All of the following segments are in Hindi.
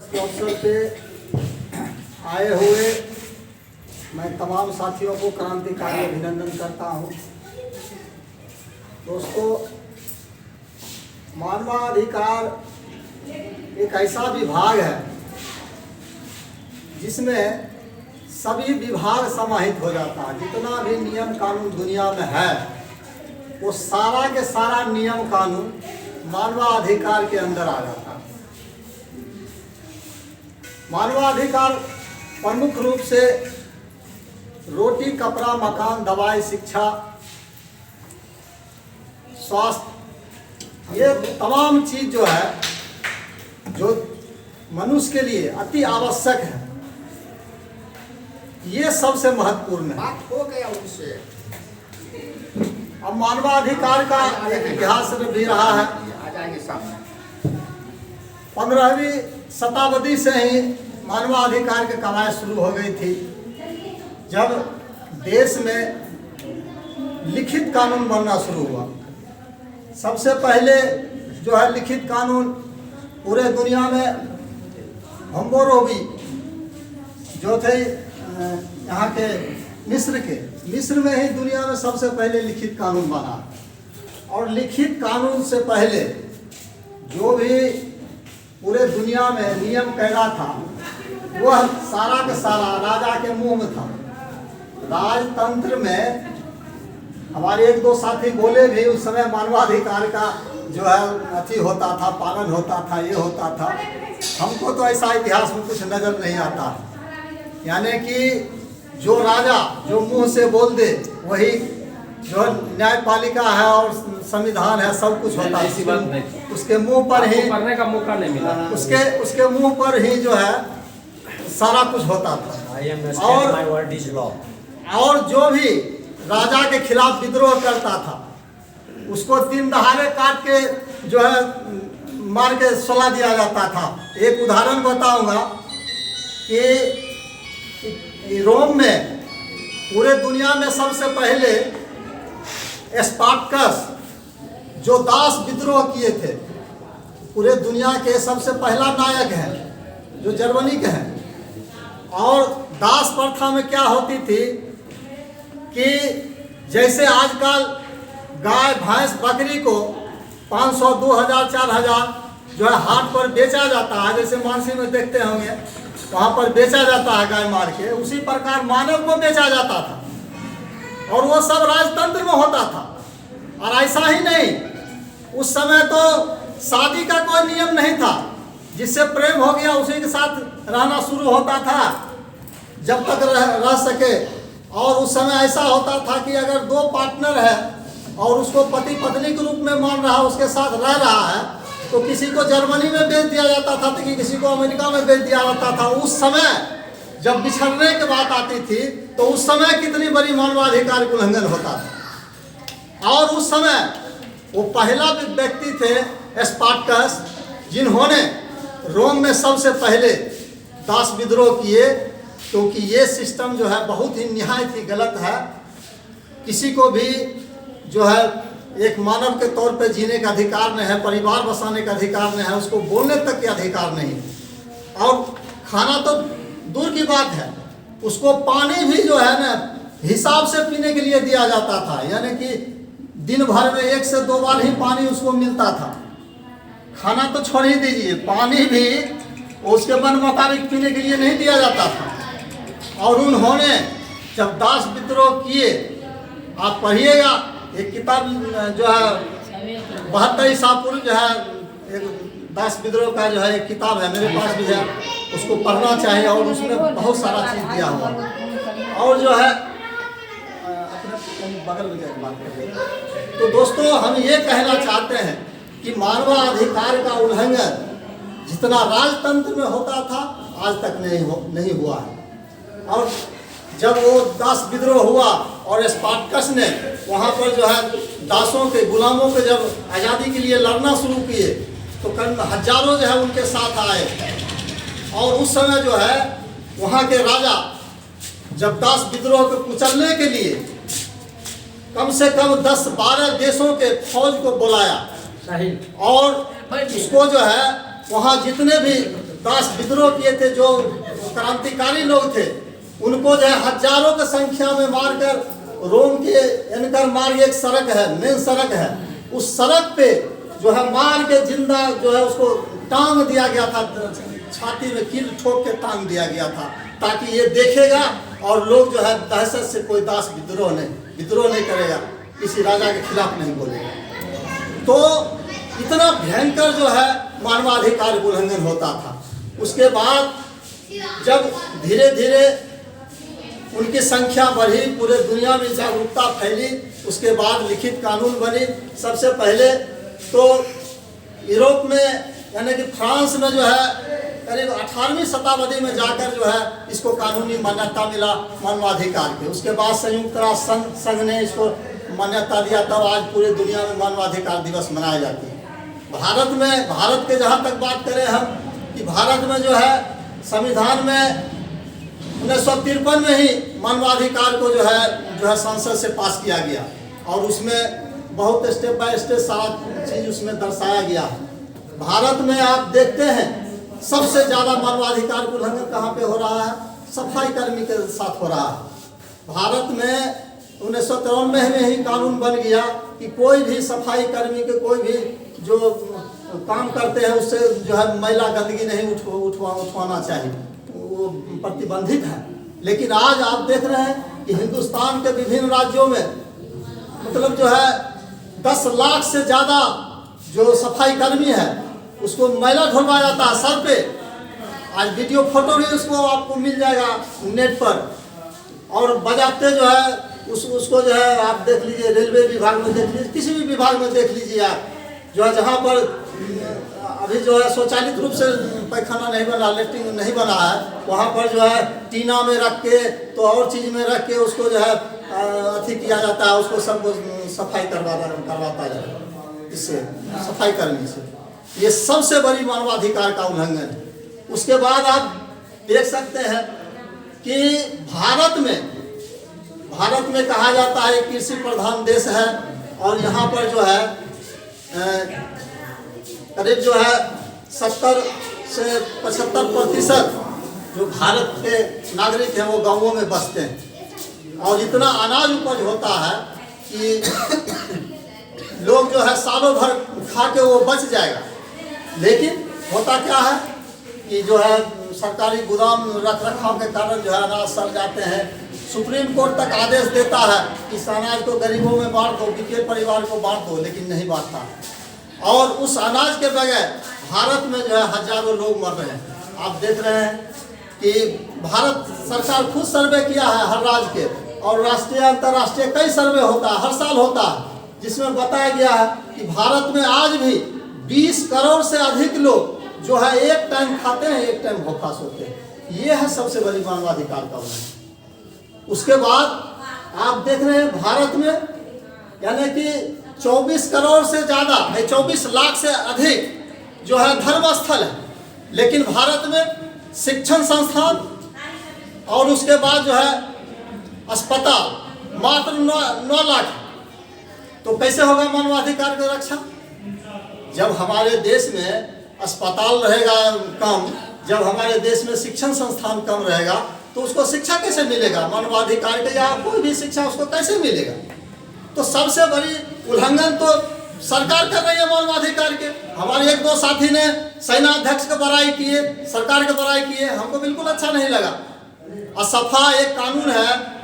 के अवसर पे आए हुए मैं तमाम साथियों को क्रांतिकारी अभिनंदन करता हूँ। दोस्तों, मानवाधिकार एक ऐसा विभाग है जिसमें सभी विभाग समाहित हो जाता है। जितना भी नियम कानून दुनिया में है वो सारा के सारा नियम कानून मानवाधिकार के अंदर आ जाता है। मानवाधिकार प्रमुख रूप से रोटी, कपड़ा, मकान, दवाई, शिक्षा, स्वास्थ्य, ये तमाम चीज जो है जो मनुष्य के लिए अति आवश्यक है, ये सबसे महत्वपूर्ण है। बात हो गया उनसे। अब मानवाधिकार का एक इतिहास भी रहा है। आ जाएंगे सामने। 15वीं शताब्दी से ही मानवाधिकार की कमाई शुरू हो गई थी, जब देश में लिखित कानून बनना शुरू हुआ। सबसे पहले जो है लिखित कानून पूरे दुनिया में हम्बोरोबी जो थे यहाँ के मिस्र में ही दुनिया में सबसे पहले लिखित कानून बना। और लिखित कानून से पहले जो भी पूरे दुनिया में नियम कैदा था वह सारा का सारा राजा के मुंह में था। राजतंत्र में हमारे एक दो साथी बोले भी उस समय मानवाधिकार का जो है अति होता था, पालन होता था, ये होता था। हमको तो ऐसा इतिहास में कुछ नजर नहीं आता। यानी कि जो राजा जो मुंह से बोल दे वही जो न्यायपालिका है और संविधान है, सब कुछ होता है। उसके मुंह पर ही पढ़ने का मौका नहीं मिला। उसके मुंह पर ही जो है सारा कुछ होता था। और जो भी राजा के खिलाफ विद्रोह करता था उसको दिन दहाड़े काट के जो है मार के सुला दिया जाता था। एक उदाहरण बताऊंगा कि रोम में पूरे दुनिया में सबसे पहले स्पार्टकस जो दास विद्रोह किए थे, पूरे दुनिया के सबसे पहला नायक है जो जर्मनी के हैं। और दास प्रथा में क्या होती थी कि जैसे आजकल गाय, भैंस, बकरी को 500, 2000, 4000 जो है हाट पर बेचा जाता है, जैसे मानसी में देखते होंगे वहाँ पर बेचा जाता है गाय मार के, उसी प्रकार मानव को बेचा जाता था। और वो सब राजतंत्र में होता था। और ऐसा ही नहीं, उस समय तो शादी का कोई नियम नहीं था। जिससे प्रेम हो गया उसी के साथ रहना शुरू होता था जब तक रह सके। और उस समय ऐसा होता था कि अगर दो पार्टनर है और उसको पति पत्नी के रूप में मान रहा है, उसके साथ रह रहा है, तो किसी को जर्मनी में भेज दिया जाता था तो किसी को अमेरिका में भेज दिया जाता था। उस समय जब बिछड़ने की बात आती थी तो उस समय कितनी बड़ी मानवाधिकार का उल्लंघन होता था। और उस समय वो पहला व्यक्ति थे स्पार्टकस, जिन्होंने रोम में सबसे पहले दास विद्रोह किए। क्योंकि ये सिस्टम जो है बहुत ही निहायत ही गलत है। किसी को भी जो है एक मानव के तौर पे जीने का अधिकार नहीं है, परिवार बसाने का अधिकार नहीं है, उसको बोलने तक के अधिकार नहीं। और खाना तो दूर की बात है, उसको पानी भी जो है ना हिसाब से पीने के लिए दिया जाता था। यानी कि दिन भर में 1 से 2 बार ही पानी उसको मिलता था। खाना तो छोड़ ही दीजिए, पानी भी उसके मन मुताबिक पीने के लिए नहीं दिया जाता था। और उन्होंने जब दास विद्रोह किए, आप पढ़िएगा एक किताब जो है 72 ईसा पूर्व जो है एक दास विद्रोह का जो है एक किताब है, मेरे पास भी है, उसको पढ़ना चाहिए। और उसमें बहुत सारा चीज़ दिया हुआ। और जो है अपने बगल में जाकर बात करें। तो दोस्तों, हम ये कहना चाहते हैं कि मानवाधिकार का उल्लंघन जितना राजतंत्र में होता था आज तक नहीं हुआ है। और जब वो दास विद्रोह हुआ और स्पार्टकस ने वहाँ पर जो है दासों के, गुलामों के जब आज़ादी के लिए लड़ना शुरू किए तो हजारों जो है उनके साथ आए। और उस समय जो है वहाँ के राजा जब दास विद्रोह को कुचलने के लिए कम से कम 10-12 देशों के फौज को बुलाया। और उसको जो है वहाँ जितने भी दास विद्रोह किए थे, जो क्रांतिकारी लोग थे, उनको जो है हजारों की संख्या में मारकर रोम के एनकर मार्ग एक सड़क है, मेन सड़क है, उस सड़क पे जो है मार के जिंदा जो है उसको टांग दिया गया था, छाती में कील ठोक के टांग दिया गया था, ताकि ये देखेगा और लोग जो है दहशत से कोई दास विद्रोह नहीं करेगा, किसी राजा के खिलाफ नहीं बोलेगा। तो इतना भयंकर जो है मानवाधिकार उल्लंघन होता था। उसके बाद जब धीरे धीरे उनकी संख्या बढ़ी, पूरे दुनिया में जागरूकता फैली, उसके बाद लिखित कानून बनी। सबसे पहले तो यूरोप में यानी कि फ्रांस में जो है करीब 18वीं शताब्दी में जाकर जो है इसको कानूनी मान्यता मिला मानवाधिकार के। उसके बाद संयुक्त राष्ट्र संघ ने इसको मान्यता दिया, तब आज पूरे दुनिया में मानवाधिकार दिवस मनाए जाते हैं। भारत के जहाँ तक बात करें हम कि भारत में जो है संविधान में 1953 में ही मानवाधिकार को जो है संसद से पास किया गया, और उसमें बहुत स्टेप बाय स्टेप सारा चीज़ उसमें दर्शाया गया है। भारत में आप देखते हैं सबसे ज़्यादा मानवाधिकार का उल्लंघन कहाँ पे हो रहा है? सफाई कर्मी के साथ हो रहा है। भारत में 1993 में ही कानून बन गया कि कोई भी सफाई कर्मी के कोई भी जो काम करते हैं उससे जो है मैला गंदगी नहीं उठवाना चाहिए, वो प्रतिबंधित है। लेकिन आज आप देख रहे हैं कि हिंदुस्तान के विभिन्न राज्यों में मतलब जो है 10 लाख से ज़्यादा जो सफाई कर्मी है उसको मैला ढोलवाया जाता है सर पे। आज वीडियो फोटो भी उसको आपको मिल जाएगा नेट पर, और बजाते जो है उसको जो है आप देख लीजिए, रेलवे विभाग में देख लीजिए, किसी भी विभाग में देख लीजिए आप, जो है जहाँ पर अभी जो है स्वचालित रूप से पैखाना नहीं बना, लेट्रिन नहीं बना है, वहाँ पर जो है टीना में रख के तो और चीज़ में रख के उसको जो है अथी किया जाता है, उसको सब सफाई करवाता जाए, इससे सफाई कर्मी से। ये सबसे बड़ी मानवाधिकार का उल्लंघन है। उसके बाद आप देख सकते हैं कि भारत में कहा जाता है कृषि प्रधान देश है, और यहाँ पर जो है करीब जो है 70 से 75% जो भारत के नागरिक हैं वो गांवों में बसते हैं, और इतना अनाज उपज होता है कि लोग जो है सालों भर खा के वो बच जाएगा। लेकिन होता क्या है कि जो है सरकारी गोदाम रख रखाव के कारण जो है अनाज सड़ जाते हैं। सुप्रीम कोर्ट तक आदेश देता है कि इस अनाज को गरीबों में बांट दो, बीपीएल परिवार को बांट दो, लेकिन नहीं बांटता। और उस अनाज के बगैर भारत में जो है हजारों लोग मर रहे हैं। आप देख रहे हैं कि भारत सरकार खुद सर्वे किया है हर राज्य के, और राष्ट्रीय अंतर्राष्ट्रीय कई सर्वे होता है, हर साल होता है, जिसमें बताया गया है कि भारत में आज भी 20 करोड़ से अधिक लोग जो है एक टाइम खाते हैं, एक टाइम भूखा सोते हैं। ये है सबसे बड़ी मानवाधिकार का उल्लंघन। उसके बाद आप देख रहे हैं भारत में यानी कि 24 करोड़ से ज़्यादा, 24 लाख से अधिक जो है धर्म स्थल है, लेकिन भारत में शिक्षण संस्थान और उसके बाद जो है अस्पताल मात्र 9 लाख। तो कैसे होगा मानवाधिकार की रक्षा? जब हमारे देश में अस्पताल रहेगा कम, जब हमारे देश में शिक्षण संस्थान कम रहेगा, तो उसको शिक्षा कैसे मिलेगा? मानवाधिकार के या कोई भी शिक्षा उसको कैसे मिलेगा? तो सबसे बड़ी उल्लंघन तो सरकार कर रही है मानवाधिकार के। हमारे एक दो साथी ने सेनाध्यक्ष की बड़ाई किए, सरकार की बड़ाई किए, हमको बिल्कुल अच्छा नहीं लगा। असफा एक कानून है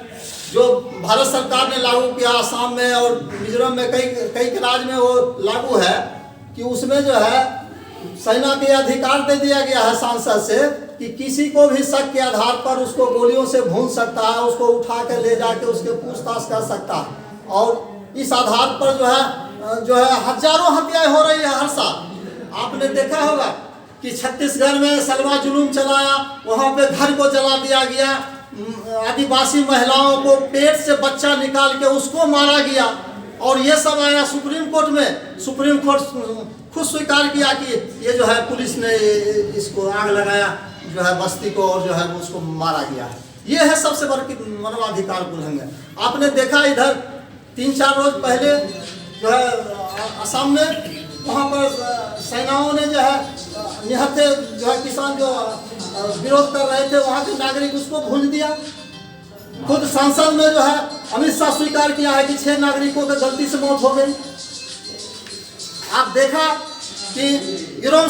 जो भारत सरकार ने लागू किया आसाम में और मिजोरम में, कई राज्य में वो लागू है कि उसमें जो है सेना के अधिकार दे दिया गया है सांसद से कि किसी को भी शक के आधार पर उसको गोलियों से भून सकता है, उसको उठा के ले जाके उसके पूछताछ कर सकता है। और इस आधार पर जो है हजारों हत्याएं हो रही है हर साल। आपने देखा होगा कि छत्तीसगढ़ में सलवा जुलूम चलाया, वहाँ पे घर को जला दिया गया, आदिवासी महिलाओं को पेट से बच्चा निकाल के उसको मारा गया, और ये सब आया सुप्रीम कोर्ट में। सुप्रीम कोर्ट खुद स्वीकार किया कि ये जो है पुलिस ने इसको आग लगाया जो है बस्ती को, और जो है उसको मारा गया है। ये है सबसे बड़ी मानवाधिकार उल्लंघन। आपने देखा इधर 3-4 रोज पहले जो है असम में वहाँ पर सेनाओं ने जो है निहत्थे जो है किसान जो विरोध कर रहे थे वहाँ के नागरिक उसको भूंज दिया। खुद संसद में जो है अमित शाह स्वीकार किया है कि 6 नागरिकों की गलती से मौत हो गई। आप देखा कि इरोम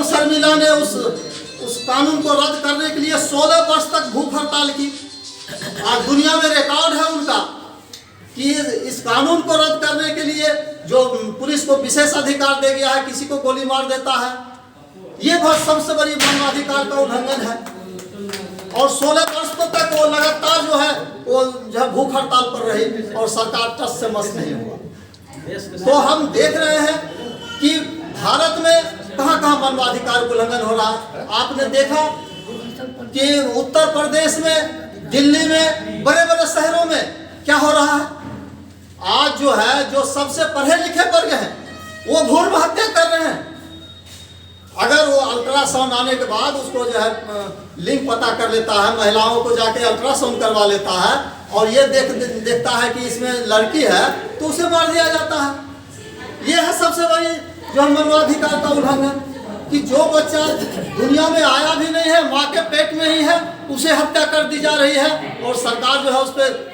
शर्मिला ने उस कानून को रद्द करने के लिए 16 वर्ष तक भूख हड़ताल की। आज दुनिया में रिकॉर्ड है उनका कि इस कानून को रद्द करने के लिए जो पुलिस को विशेष अधिकार दे गया है, किसी को गोली मार देता है, ये बहुत सबसे बड़ी मानवाधिकार का उल्लंघन है। और 16 वर्षों तक वो लगातार जो है भूख हड़ताल पर रही और सरकार टस से मस नहीं हुआ। तो हम देख रहे हैं कि भारत में कहाँ कहाँ मानवाधिकार का उल्लंघन हो रहा है। आपने देखा कि उत्तर प्रदेश में, दिल्ली में, बड़े बड़े शहरों में क्या हो रहा है। आज जो है जो सबसे पढ़े लिखे वर्ग हैं वो भ्रूण हत्या कर रहे हैं। अगर वो अल्ट्रासाउंड आने के बाद उसको जो है लिंक पता कर लेता है, महिलाओं को जाके अल्ट्रासाउंड करवा लेता है और ये देखता है कि इसमें लड़की है तो उसे मार दिया जाता है। ये है सबसे बड़ी जो मानवाधिकार का उल्लंघन कि जो बच्चा दुनिया में आया भी नहीं है, माँ के पेट में ही है, उसे हत्या कर दी जा रही है। और सरकार जो है उस पर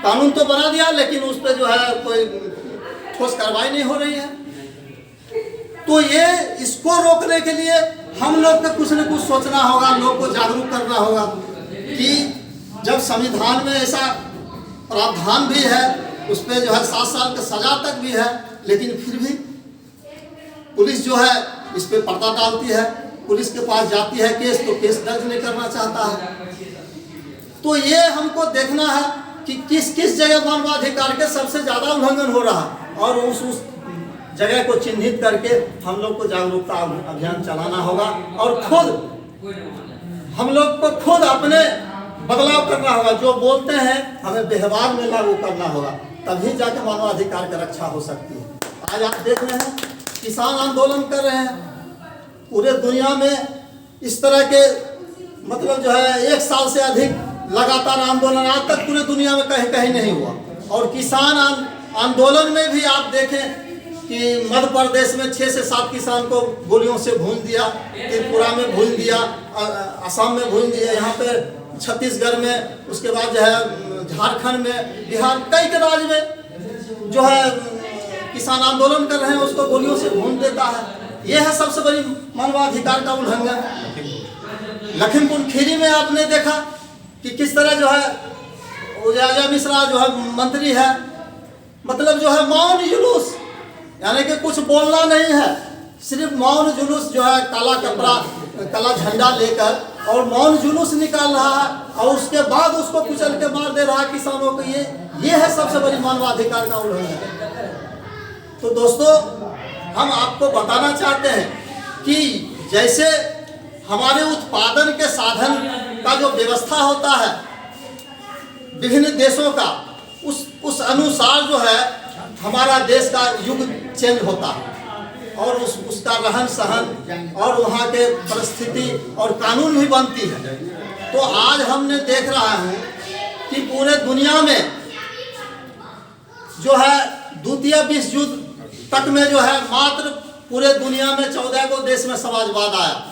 कानून तो बना दिया लेकिन उस पर जो है कोई ठोस कार्रवाई नहीं हो रही है। तो ये इसको रोकने के लिए हम लोग को कुछ न कुछ सोचना होगा, लोग को जागरूक करना होगा कि जब संविधान में ऐसा प्रावधान भी है, उस पर जो है 7 साल की सजा तक भी है, लेकिन फिर भी पुलिस जो है इस पे पर्दा डालती है, पुलिस के पास जाती है केस तो केस दर्ज नहीं करना चाहता है। तो ये हमको देखना है कि किस किस जगह मानवाधिकार के सबसे ज़्यादा उल्लंघन हो रहा है और उस जगह को चिन्हित करके हम लोग को जागरूकता अभियान चलाना होगा और खुद हम लोग को खुद अपने बदलाव करना होगा। जो बोलते हैं हमें व्यवहार में लागू करना होगा, तभी जाके मानवाधिकार की रक्षा हो सकती है। आज आप देख रहे हैं किसान आंदोलन कर रहे हैं पूरे दुनिया में, इस तरह के मतलब जो है 1 साल से अधिक लगातार आंदोलन आज तक पूरे दुनिया में कहीं कहीं नहीं हुआ। और किसान आंदोलन में भी आप देखें कि मध्य प्रदेश में 6 से 7 किसान को गोलियों से भून दिया, त्रिपुरा में भून दिया, असम में भून दिया, यहाँ पे छत्तीसगढ़ में, उसके बाद जो है झारखंड में, बिहार, कई के राज्य में जो है किसान आंदोलन कर रहे हैं उसको गोलियों से भून देता है। यह है सबसे बड़ी मानवाधिकार का उल्लंघन। लखीमपुर खीरी में आपने देखा कि किस तरह जो है उजाला मिश्रा जो है मंत्री है, मतलब जो है मौन जुलूस, यानी कि कुछ बोलना नहीं है, सिर्फ मौन जुलूस जो है काला कपड़ा, काला झंडा लेकर और मौन जुलूस निकाल रहा है और उसके बाद उसको कुचल के मार दे रहा है किसानों को। ये है सबसे बड़ी मानवाधिकार का उल्लंघन। तो दोस्तों हम आपको बताना चाहते हैं कि जैसे हमारे उत्पादन के साधन का जो व्यवस्था होता है विभिन्न देशों का, उस अनुसार जो है हमारा देश का युग चेंज होता है और उसका रहन सहन और वहाँ के परिस्थिति और कानून भी बनती है। तो आज हमने देख रहा हूँ कि पूरे दुनिया में जो है द्वितीय विश्व युद्ध तक में जो है मात्र पूरे दुनिया में 14 को देश में समाजवाद आया।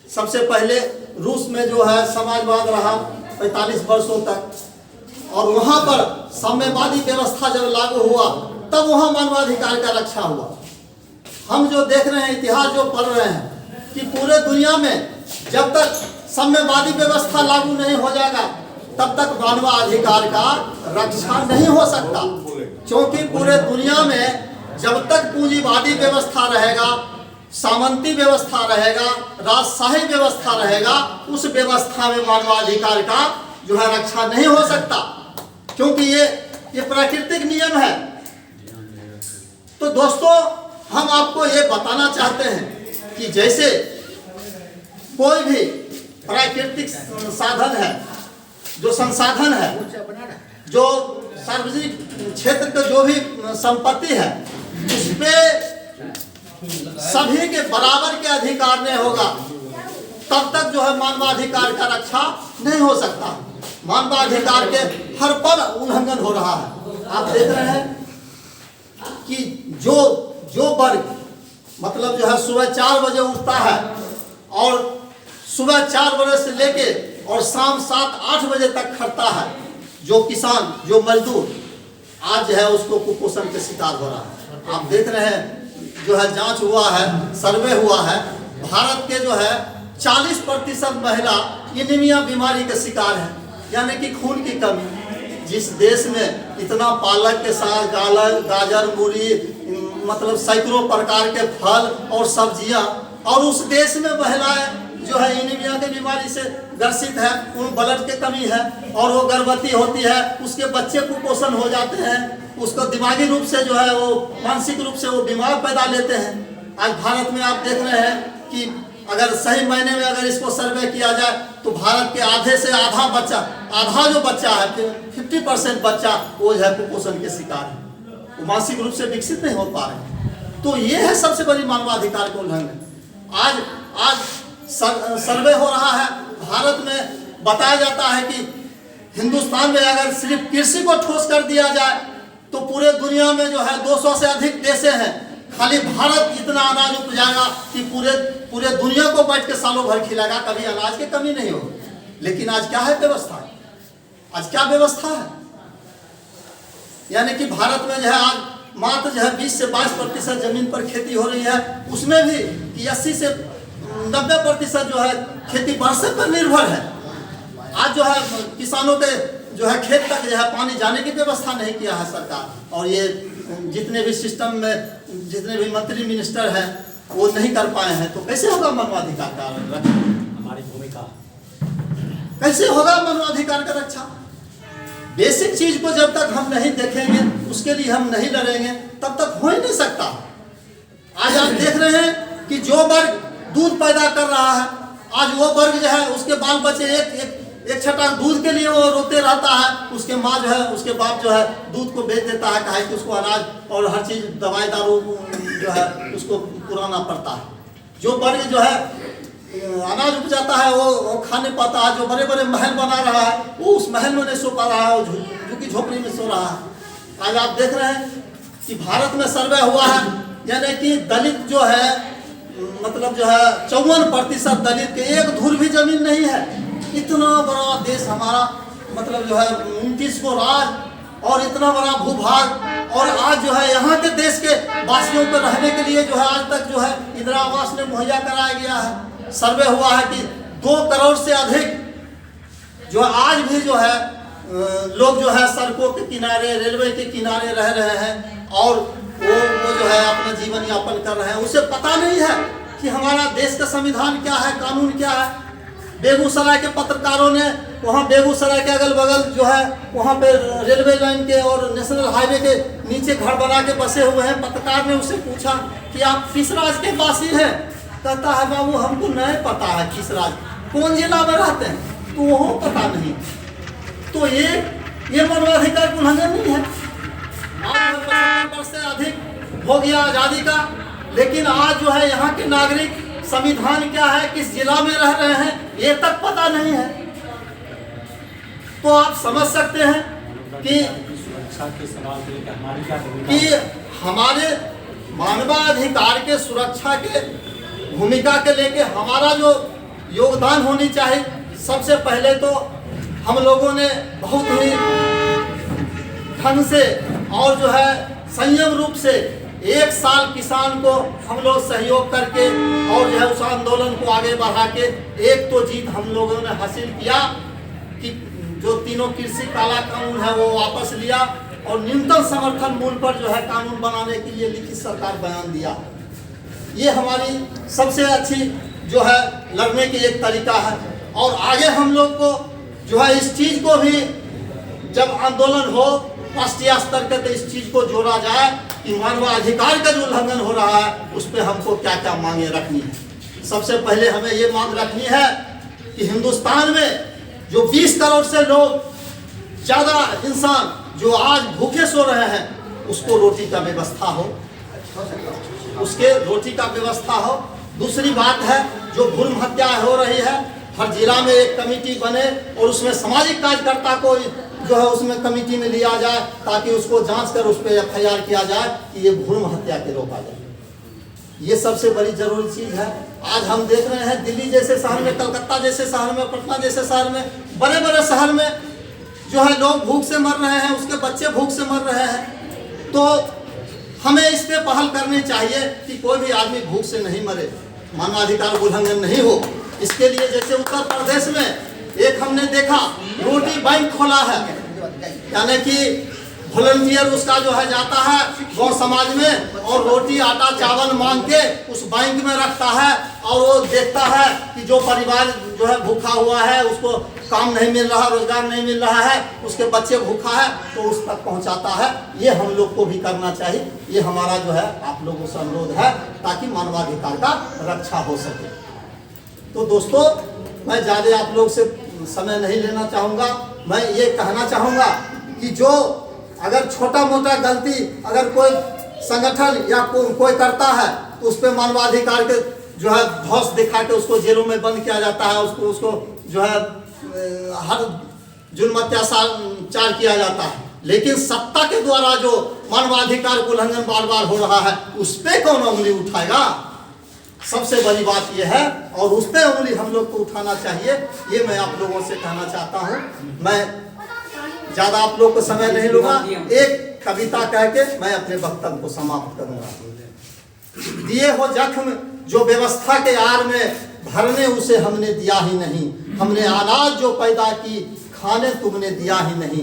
सबसे पहले रूस में जो है समाजवाद रहा 45 वर्षों तक और वहाँ पर साम्यवादी व्यवस्था जब लागू हुआ तब वहाँ मानवाधिकार का रक्षा हुआ। हम जो देख रहे हैं, इतिहास जो पढ़ रहे हैं कि पूरे दुनिया में जब तक साम्यवादी व्यवस्था लागू नहीं हो जाएगा तब तक मानवाधिकार का रक्षा नहीं हो सकता, क्योंकि पूरे दुनिया में जब तक पूंजीवादी व्यवस्था रहेगा, सामंती व्यवस्था रहेगा, राजशाही व्यवस्था रहेगा, उस व्यवस्था में मानवाधिकार का जो है रक्षा नहीं हो सकता, क्योंकि ये प्राकृतिक नियम है। तो दोस्तों हम आपको ये बताना चाहते हैं कि जैसे कोई भी प्राकृतिक साधन है, जो संसाधन है, जो सार्वजनिक क्षेत्र का जो भी संपत्ति है, उस पे सभी के बराबर के अधिकार नहीं होगा तब तक जो है मानवाधिकार का रक्षा नहीं हो सकता। मानवाधिकार के हर पल उल्लंघन हो रहा है। आप देख रहे हैं कि जो वर्ग मतलब जो है सुबह 4 बजे उठता है और सुबह 4 बजे से लेके और शाम 7-8 बजे तक खटता है, जो किसान, जो मजदूर, आज जो है उसको कुपोषण के शिकार हो रहा है। आप देख रहे हैं जो है जांच हुआ है, सर्वे हुआ है, भारत के जो है 40% महिला एनीमिया बीमारी के शिकार है, यानी कि खून की कमी। जिस देश में इतना पालक के साथ गाजर, मूली, मतलब सैकड़ों प्रकार के फल और सब्जियां, और उस देश में महिलाएं जो है एनीमिया की बीमारी से ग्रसित है, उन ब्लड की कमी है और वो गर्भवती होती है, उसके बच्चे कुपोषण हो जाते हैं, उसको दिमागी रूप से जो है वो मानसिक रूप से वो बीमार पैदा लेते हैं। आज भारत में आप देख रहे हैं कि अगर सही मायने में अगर इसको सर्वे किया जाए तो भारत के आधे से आधा बच्चा, आधा जो बच्चा है 50% बच्चा वो जो है कुपोषण के शिकार है, वो मानसिक रूप से विकसित नहीं हो पा रहे। तो ये है सबसे बड़ी मानवाधिकार का उल्लंघन। आज सर्वे हो रहा है, भारत में बताया जाता है कि हिंदुस्तान में अगर सिर्फ कृषि को ठोस कर दिया जाए तो पूरे दुनिया में जो है 200 से अधिक देशें हैं, खाली भारत इतना अनाज उपजाएगा कि पूरे दुनिया को बैठ के सालों भर खिलाएगा, कभी अनाज की कमी नहीं होगी। लेकिन आज क्या है व्यवस्था, आज क्या व्यवस्था है, यानी कि भारत में जो है आज मात्र जो है 20 से 22% जमीन पर खेती हो रही है, उसमें भी कि 80 से 90% जो है खेती वर्षा पर निर्भर है। आज जो है किसानों के जो है खेत तक जो है पानी जाने की व्यवस्था नहीं किया है सरकार, और ये जितने भी सिस्टम में जितने भी मंत्री मिनिस्टर हैं वो नहीं कर पाए हैं। तो कैसे होगा मानवाधिकार का रक्षा, हमारी भूमिका कैसे होगा मानवाधिकार का रक्षा? बेसिक चीज को जब तक हम नहीं देखेंगे, उसके लिए हम नहीं लड़ेंगे, तब तक हो ही नहीं सकता। आज आप देख रहे हैं कि जो वर्ग दूध पैदा कर रहा है, आज वो वर्ग जो है उसके बाल बच्चे एक छटाक दूध के लिए वो रोते रहता है, उसके माँ जो है उसके बाप जो है दूध को बेच देता है, कहे कि उसको अनाज और हर चीज दवाई दारू जो है उसको पुराना पड़ता है। जो वर्ग जो है अनाज उपजाता है वो खा नहीं पाता है, जो बड़े बड़े महल बना रहा है वो उस महल में नहीं सो पा रहा है, झुकी झोपड़ी में सो रहा है। आज आप देख रहे हैं कि भारत में सर्वे हुआ है, यानी कि दलित जो है मतलब जो है 54% दलित के एक धुर भी जमीन नहीं है। इतना बड़ा देश हमारा, मतलब जो है 29 को राज और इतना बड़ा भूभाग, और आज जो है यहाँ के देश के वासियों को रहने के लिए जो है आज तक जो है इंदिरा आवास में मुहैया कराया गया है। सर्वे हुआ है कि 2 करोड़ से अधिक जो आज भी जो है लोग जो है सड़कों के किनारे, रेलवे के किनारे रह रहे हैं और वो जो है अपना जीवन यापन कर रहे हैं। उसे पता नहीं है कि हमारा देश का संविधान क्या है, कानून क्या है। बेगूसराय के पत्रकारों ने वहाँ बेगूसराय के अगल बगल जो है वहाँ पे रेलवे लाइन के और नेशनल हाईवे के नीचे घर बना के बसे हुए हैं। पत्रकार ने उससे पूछा कि आप किस राज्य के वासी हैं? कहता है बाबू हमको नहीं पता है किस राज्य, कौन जिला में रहते हैं, तो वो पता नहीं। तो ये मानवाधिकार का उल्लंघन नहीं है। आज 75 वर्ष से अधिक हो गया आज़ादी का, लेकिन आज जो है यहाँ के नागरिक संविधान क्या है, किस जिला में रह रहे हैं, ये तक पता नहीं है। तो आप समझ सकते हैं कि सुरक्षा के सवाल को लेकर हमारी क्या भूमिका कि हमारे मानवाधिकार के सुरक्षा के भूमिका के लेके हमारा जो योगदान होनी चाहिए। सबसे पहले तो हम लोगों ने बहुत ही ढंग से और जो है संयम रूप से 1 साल किसान को हम लोग सहयोग करके और जो है उस आंदोलन को आगे बढ़ा के एक तो जीत हम लोगों ने हासिल किया कि जो तीनों कृषि काला कानून है वो वापस लिया और न्यूनतम समर्थन मूल्य पर जो है कानून बनाने के लिए लिखित सरकार बयान दिया। ये हमारी सबसे अच्छी जो है लड़ने की एक तरीका है। और आगे हम लोग को जो है इस चीज़ को भी जब आंदोलन हो राष्ट्रीय स्तर पर तो इस चीज़ को जोड़ा जाए कि मानवाधिकार का जो उल्लंघन हो रहा है उस पर हमको क्या क्या मांगे रखनी है। सबसे पहले हमें ये मांग रखनी है कि हिंदुस्तान में जो 20 करोड़ से लोग ज़्यादा इंसान जो आज भूखे सो रहे हैं उसको रोटी का व्यवस्था हो, उसके रोटी का व्यवस्था हो। दूसरी बात है जो भ्रूण हत्या हो रही है, हर जिला में एक कमेटी बने और उसमें सामाजिक कार्यकर्ता को जो है उसमें कमेटी में लिया जाए ताकि उसको जांच कर उस पर FIR किया जाए कि ये भ्रूण हत्या के रोका जाए। ये सबसे बड़ी जरूरी चीज़ है। आज हम देख रहे हैं दिल्ली जैसे शहर में, कलकत्ता जैसे शहर में, पटना जैसे शहर में, बड़े बड़े शहर में जो है लोग भूख से मर रहे हैं, उसके बच्चे भूख से मर रहे हैं। तो हमें इस पे पहल करनी चाहिए कि कोई भी आदमी भूख से नहीं मरे, मानवाधिकार उल्लंघन नहीं हो। इसके लिए जैसे उत्तर प्रदेश में एक हमने देखा रोटी बैंक खोला है, यानी कि वॉलंटियर उसका जो है जाता है गाँव समाज में और रोटी आटा चावल मांग के उस बैंक में रखता है और वो देखता है कि जो परिवार जो है भूखा हुआ है, उसको काम नहीं मिल रहा, रोजगार नहीं मिल रहा है, उसके बच्चे भूखा है तो उस तक पहुंचाता है। ये हम लोग को भी करना चाहिए। ये हमारा जो है आप लोगों से अनुरोध है ताकि मानवाधिकार का रक्षा हो सके। तो दोस्तों, मैं ज़्यादा आप लोग से समय नहीं लेना चाहूँगा। मैं ये कहना चाहूँगा कि जो अगर छोटा मोटा गलती अगर कोई संगठन या कोई करता है तो उस पर मानवाधिकार के जो है धौंस दिखा के उसको जेलों में बंद किया जाता है, उसको जो है हर जुल्म अत्याचार किया जाता है। लेकिन सत्ता के द्वारा जो मानवाधिकार का उल्लंघन बार बार हो रहा है उस पर कौन उंगली उठाएगा? सबसे बड़ी बात यह है और उस पर उंगली हम लोग को उठाना चाहिए। ये मैं आप लोगों से कहना चाहता हूँ। मैं ज़्यादा आप लोग को समय नहीं लूँगा। एक कविता कह के मैं अपने वक्तव्य को समाप्त करूँगा। दिए हो जख्म जो व्यवस्था के आड़ में, भरने उसे हमने दिया ही नहीं। हमने अनाज जो पैदा की, खाने तुमने दिया ही नहीं।